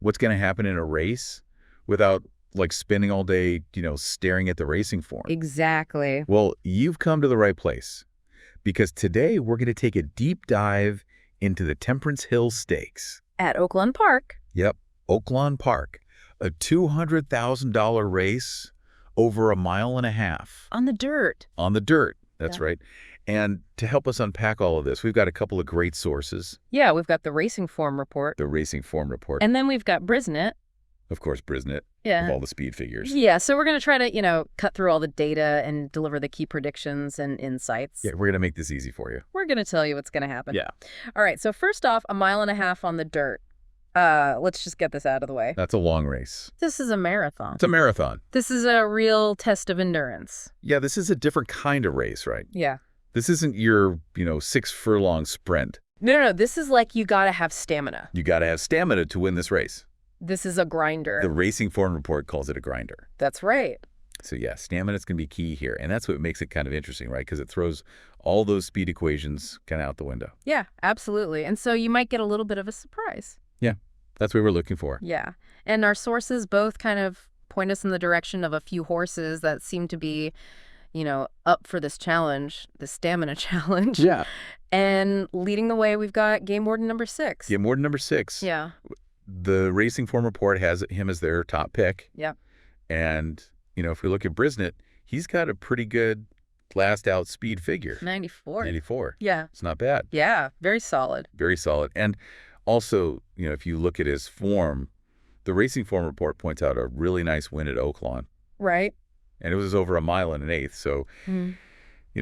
what's going to happen in a race without like spending all day, staring at the racing form. Exactly. Well, you've come to the right place because today we're going to take a deep dive into the Temperance Hill Stakes. At Oaklawn Park. Yep, Oaklawn Park, a $200,000 race over 1.5 miles. On the dirt. On the dirt, that's right. And to help us unpack all of this, we've got a couple of great sources. Yeah, we've got the Racing Form Report. The Racing Form Report. And then we've got Brisnet. Of course, Brisnet. Yeah. Of all the speed figures. Yeah, so we're going to try to, cut through all the data and deliver the key predictions and insights. Yeah, we're going to make this easy for you. We're going to tell you what's going to happen. Yeah. All right, so first off, 1.5 miles on the dirt. Let's just get this out of the way. That's a long race. This is a marathon. It's a marathon. This is a real test of endurance. Yeah, this is a different kind of race, right? Yeah. This isn't your, 6-furlong sprint. No. This is like you got to have stamina. You got to have stamina to win this race. This is a grinder. The Racing Form Report calls it a grinder. That's right. So yeah, stamina's going to be key here. And that's what makes it kind of interesting, right? Because it throws all those speed equations kind of out the window. Yeah, absolutely. And so you might get a little bit of a surprise. Yeah, that's what we're looking for. Yeah. And our sources both kind of point us in the direction of a few horses that seem to be, up for this challenge, the stamina challenge. Yeah. And leading the way, we've got Game Warden number 6. Game Warden number 6. Yeah. The Racing Form Report has him as their top pick. Yeah. And, if we look at Brisnet, he's got a pretty good last out speed figure. 94. 94. Yeah. It's not bad. Yeah. Very solid. Very solid. And also, if you look at his form, the Racing Form Report points out a really nice win at Oaklawn. Right. And it was over 1 1/8 miles. So,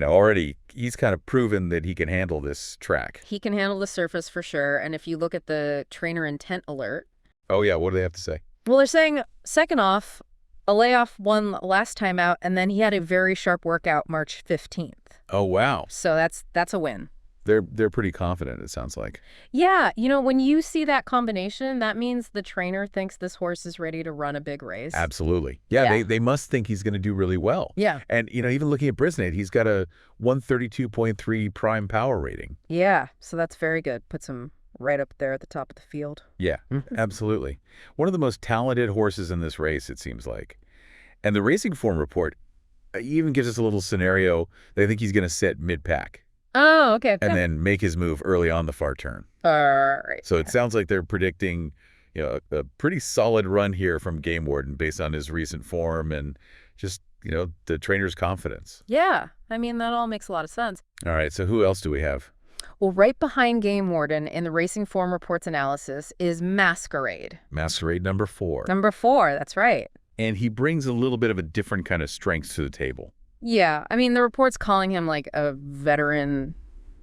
already he's kind of proven that he can handle this track. He can handle the surface for sure. And if you look at the trainer intent alert. Oh, yeah. What do they have to say? Well, they're saying, second off, a layoff won last time out, and then he had a very sharp workout March 15th. Oh, wow. So that's a win. They're pretty confident, it sounds like. Yeah. When you see that combination, that means the trainer thinks this horse is ready to run a big race. Absolutely. Yeah. They must think he's going to do really well. Yeah. And, even looking at Brisnet, he's got a 132.3 prime power rating. Yeah. So that's very good. Puts him right up there at the top of the field. Yeah, absolutely. One of the most talented horses in this race, it seems like. And the Racing Form Report even gives us a little scenario. They think he's going to sit mid-pack. Oh, okay. And then make his move early on the far turn. All right. So it sounds like they're predicting, a pretty solid run here from Game Warden based on his recent form and just, the trainer's confidence. Yeah. That all makes a lot of sense. All right. So who else do we have? Well, right behind Game Warden in the Racing Form Report's analysis is Masqueparade. Masqueparade number 4. Number 4. That's right. And he brings a little bit of a different kind of strength to the table. Yeah. The report's calling him like a veteran,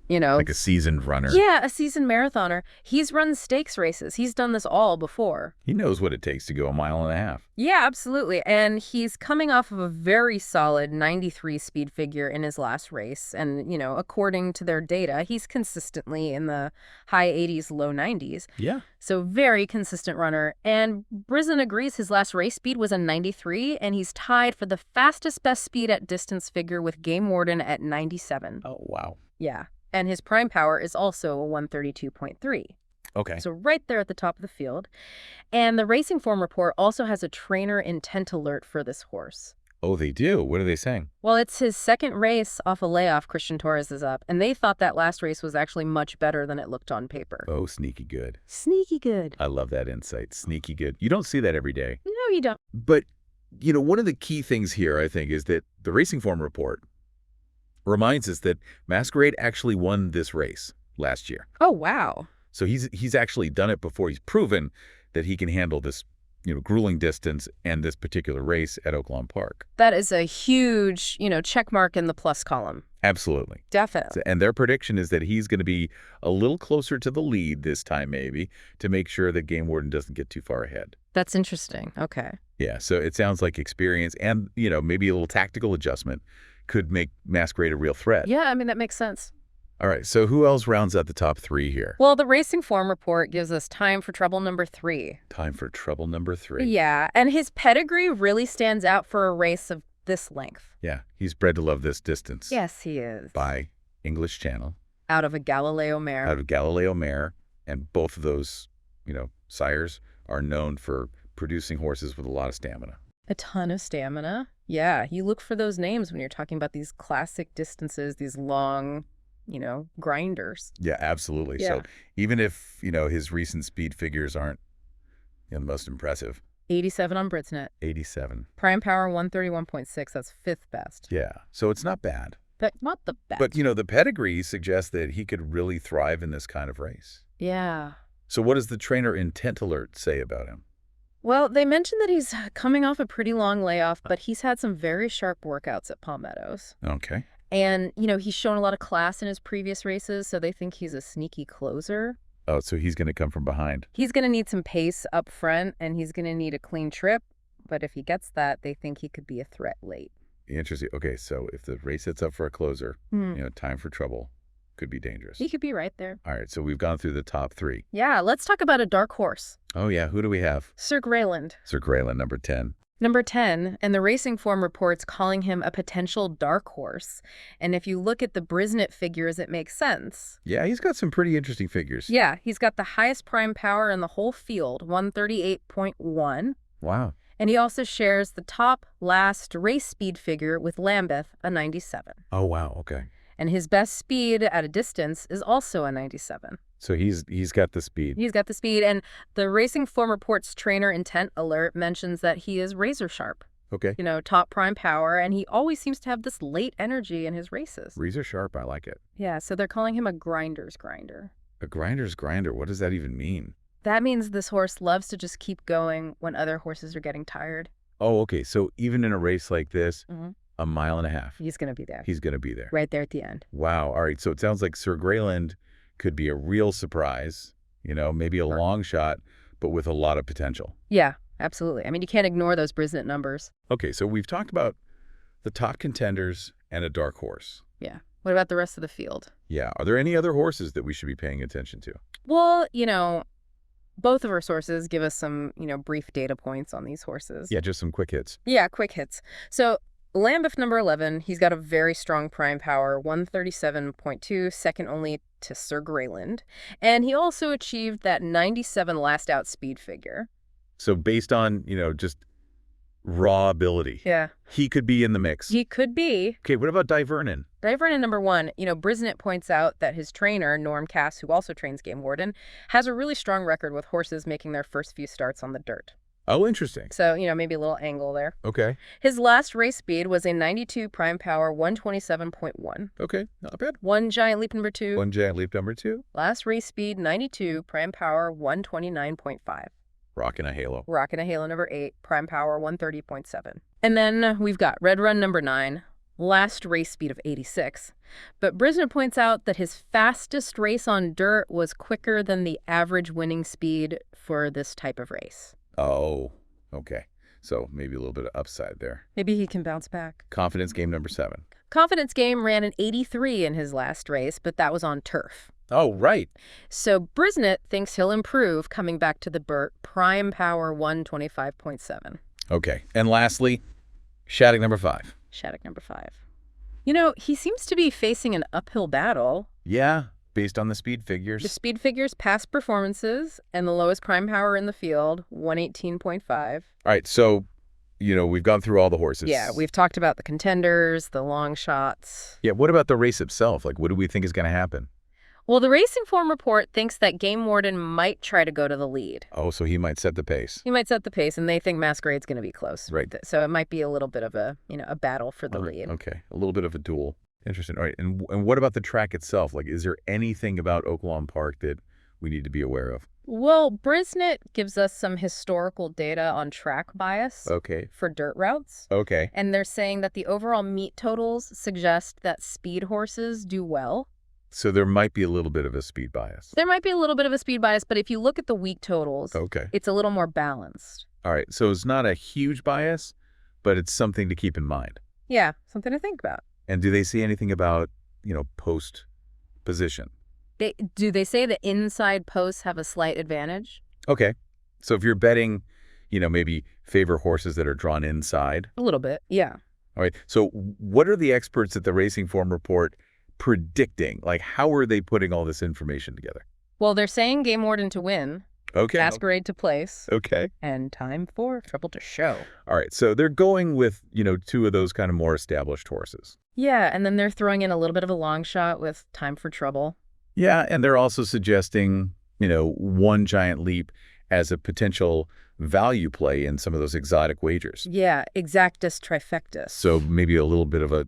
Like a seasoned runner. Yeah, a seasoned marathoner. He's run stakes races. He's done this all before. He knows what it takes to go 1.5 miles. Yeah, absolutely. And he's coming off of a very solid 93 speed figure in his last race. And, according to their data, he's consistently in the high 80s, low 90s. Yeah. So very consistent runner. And Brisnet agrees his last race speed was a 93, and he's tied for the fastest best speed at distance figure with Game Warden at 97. Oh, wow. Yeah. And his prime power is also a 132.3. Okay. So right there at the top of the field. And the Racing Form Report also has a trainer intent alert for this horse. Oh, they do? What are they saying? Well, it's his second race off a layoff Christian Torres is up, and they thought that last race was actually much better than it looked on paper. Oh, sneaky good. Sneaky good. I love that insight. Sneaky good. You don't see that every day. No, you don't. But, one of the key things here, I think, is that the Racing Form Report reminds us that Masquerade actually won this race last year. Oh, wow. So he's actually done it before. He's proven that he can handle this, grueling distance and this particular race at Oaklawn Park. That is a huge, check mark in the plus column. Absolutely. Definitely. And their prediction is that he's going to be a little closer to the lead this time, maybe, to make sure that Game Warden doesn't get too far ahead. That's interesting. Okay. Yeah. So it sounds like experience and, maybe a little tactical adjustment could make Masquerade a real threat. Yeah, that makes sense. All right, so who else rounds out the top 3 here? Well, the Racing Form Report gives us time for trouble number 3. Time for trouble number 3. Yeah, and his pedigree really stands out for a race of this length. Yeah, he's bred to love this distance. Yes, he is. By English Channel. Out of a Galileo mare. Out of Galileo mare, and both of those, sires are known for producing horses with a lot of stamina. A ton of stamina. Yeah, you look for those names when you're talking about these classic distances, these long, grinders. Yeah, absolutely. Yeah. So even if, his recent speed figures aren't the most impressive, 87 on Britsnet. 87. Prime power 131.6. That's fifth best. Yeah, so it's not bad. But not the best. But, the pedigree suggests that he could really thrive in this kind of race. Yeah. So what does the trainer Intent Alert say about him? Well, they mentioned that he's coming off a pretty long layoff, but he's had some very sharp workouts at Palmettos. Okay. And, he's shown a lot of class in his previous races, so they think he's a sneaky closer. Oh, so he's going to come from behind. He's going to need some pace up front, and he's going to need a clean trip. But if he gets that, they think he could be a threat late. Interesting. Okay, so if the race sets up for a closer, time for trouble could be dangerous. He could be right there. All right, so we've gone through the top 3. Yeah, let's talk about a dark horse. Oh, yeah. Who do we have? Sir Greyland. Sir Greyland, number 10. Number 10, and the Racing Form reports calling him a potential dark horse. And if you look at the Brisnet figures, it makes sense. Yeah, he's got some pretty interesting figures. Yeah, he's got the highest prime power in the whole field, 138.1. Wow. And he also shares the top last race speed figure with Lambeth, a 97. Oh, wow. Okay. And his best speed at a distance is also a 97. So he's got the speed. He's got the speed, and the Racing Form reports trainer Intent Alert mentions that he is razor sharp. Okay. Top prime power, and he always seems to have this late energy in his races. Razor sharp, I like it. Yeah, so they're calling him a grinder's grinder. A grinder's grinder, what does that even mean? That means this horse loves to just keep going when other horses are getting tired. Oh, okay. So even in a race like this, a mile and a half. He's going to be there. He's going to be there. Right there at the end. Wow. All right. So it sounds like Sir Greyland could be a real surprise, maybe a long shot, but with a lot of potential. Yeah, absolutely. I mean, you can't ignore those Brisnet numbers. Okay. So we've talked about the top contenders and a dark horse. Yeah. What about the rest of the field? Yeah. Are there any other horses that we should be paying attention to? Well, both of our sources give us some, brief data points on these horses. Yeah, just some quick hits. Yeah, quick hits. So Lambeth, number 11, he's got a very strong prime power, 137.2, second only to Sir Greyland. And he also achieved that 97 last out speed figure. So based on, just raw ability. Yeah. He could be in the mix. He could be. Okay, what about Divernon? Divernon, number 1, Brisnet points out that his trainer, Norm Cass, who also trains Game Warden, has a really strong record with horses making their first few starts on the dirt. Oh, interesting. So, maybe a little angle there. Okay. His last race speed was a 92 prime power, 127.1. Okay, not bad. One giant leap number 2. One giant leap number 2. Last race speed, 92 prime power, 129.5. Rockin' a halo. Rockin' a halo number 8, prime power, 130.7. And then we've got Red Run number 9, last race speed of 86. But Brisnet points out that his fastest race on dirt was quicker than the average winning speed for this type of race. Oh, okay. So maybe a little bit of upside there. Maybe he can bounce back. Confidence game number 7. Confidence Game ran an 83 in his last race, but that was on turf. Oh, right. So Brisnet thinks he'll improve coming back to the Burt, prime power 125.7. Okay. And lastly, Shattuck number 5. Shattuck number 5. He seems to be facing an uphill battle. Yeah, based on the speed figures. The speed figures, past performances, and the lowest prime power in the field, 118.5. All right, so, we've gone through all the horses. Yeah, we've talked about the contenders, the long shots. Yeah, what about the race itself? Like, what do we think is going to happen? Well, the Racing Form report thinks that Game Warden might try to go to the lead. Oh, so he might set the pace. He might set the pace, and they think Masquerade's going to be close. Right. So it might be a little bit of a, a battle for the All right, lead. Okay, a little bit of a duel. Interesting. All right, and what about the track itself? Like, is there anything about Oaklawn Park that we need to be aware of? Well, Brisnet gives us some historical data on track bias Okay. for dirt routes. Okay. And they're saying that the overall meet totals suggest that speed horses do well. So there might be a little bit of a speed bias. There might be a little bit of a speed bias, but if you look at the week totals, Okay. it's a little more balanced. All right, so it's not a huge bias, but it's something to keep in mind. Yeah, something to think about. And do they see anything about, post position? Do they say the inside posts have a slight advantage? Okay. So if you're betting, maybe favor horses that are drawn inside. A little bit, yeah. All right. So what are the experts at the Racing Form report predicting? Like, how are they putting all this information together? Well, they're saying Game Warden to win. Okay. Masquerade to place. Okay. And time for trouble to show. All right. So they're going with, two of those kind of more established horses. Yeah, and then they're throwing in a little bit of a long shot with time for trouble. Yeah, and they're also suggesting, one giant leap as a potential value play in some of those exotic wagers. Yeah, exactus trifectus. So maybe a little bit of a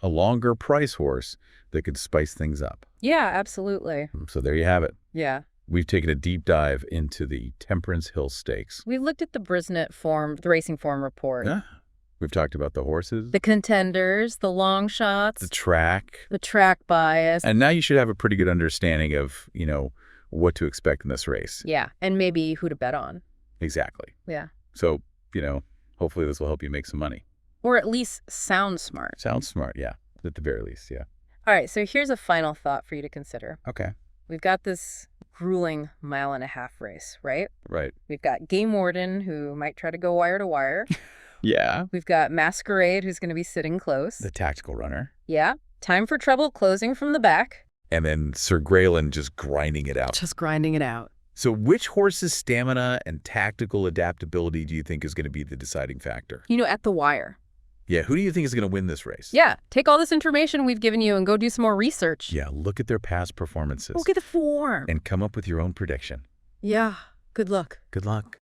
longer price horse that could spice things up. Yeah, absolutely. So there you have it. Yeah. We've taken a deep dive into the Temperance Hill Stakes. We looked at the Brisnet form, the racing form report. Yeah. We've talked about the horses, The contenders, the long shots, the track bias. And now you should have a pretty good understanding of, what to expect in this race. Yeah, and maybe who to bet on. Exactly. Yeah. So, hopefully this will help you make some money. Or at least sound smart. Sounds smart, yeah. At the very least, yeah. All right, so here's a final thought for you to consider. Okay. We've got this grueling 1.5-mile race, right? Right. We've got Game Warden, who might try to go wire to wire. Yeah. We've got Masquerade, who's going to be sitting close. The tactical runner. Yeah. Time for trouble closing from the back. And then Sir Graylin just grinding it out. Just grinding it out. So which horse's stamina and tactical adaptability do you think is going to be the deciding factor? At the wire. Yeah, who do you think is going to win this race? Yeah, take all this information we've given you and go do some more research. Yeah, look at their past performances. Look at the form. And come up with your own prediction. Yeah, good luck. Good luck.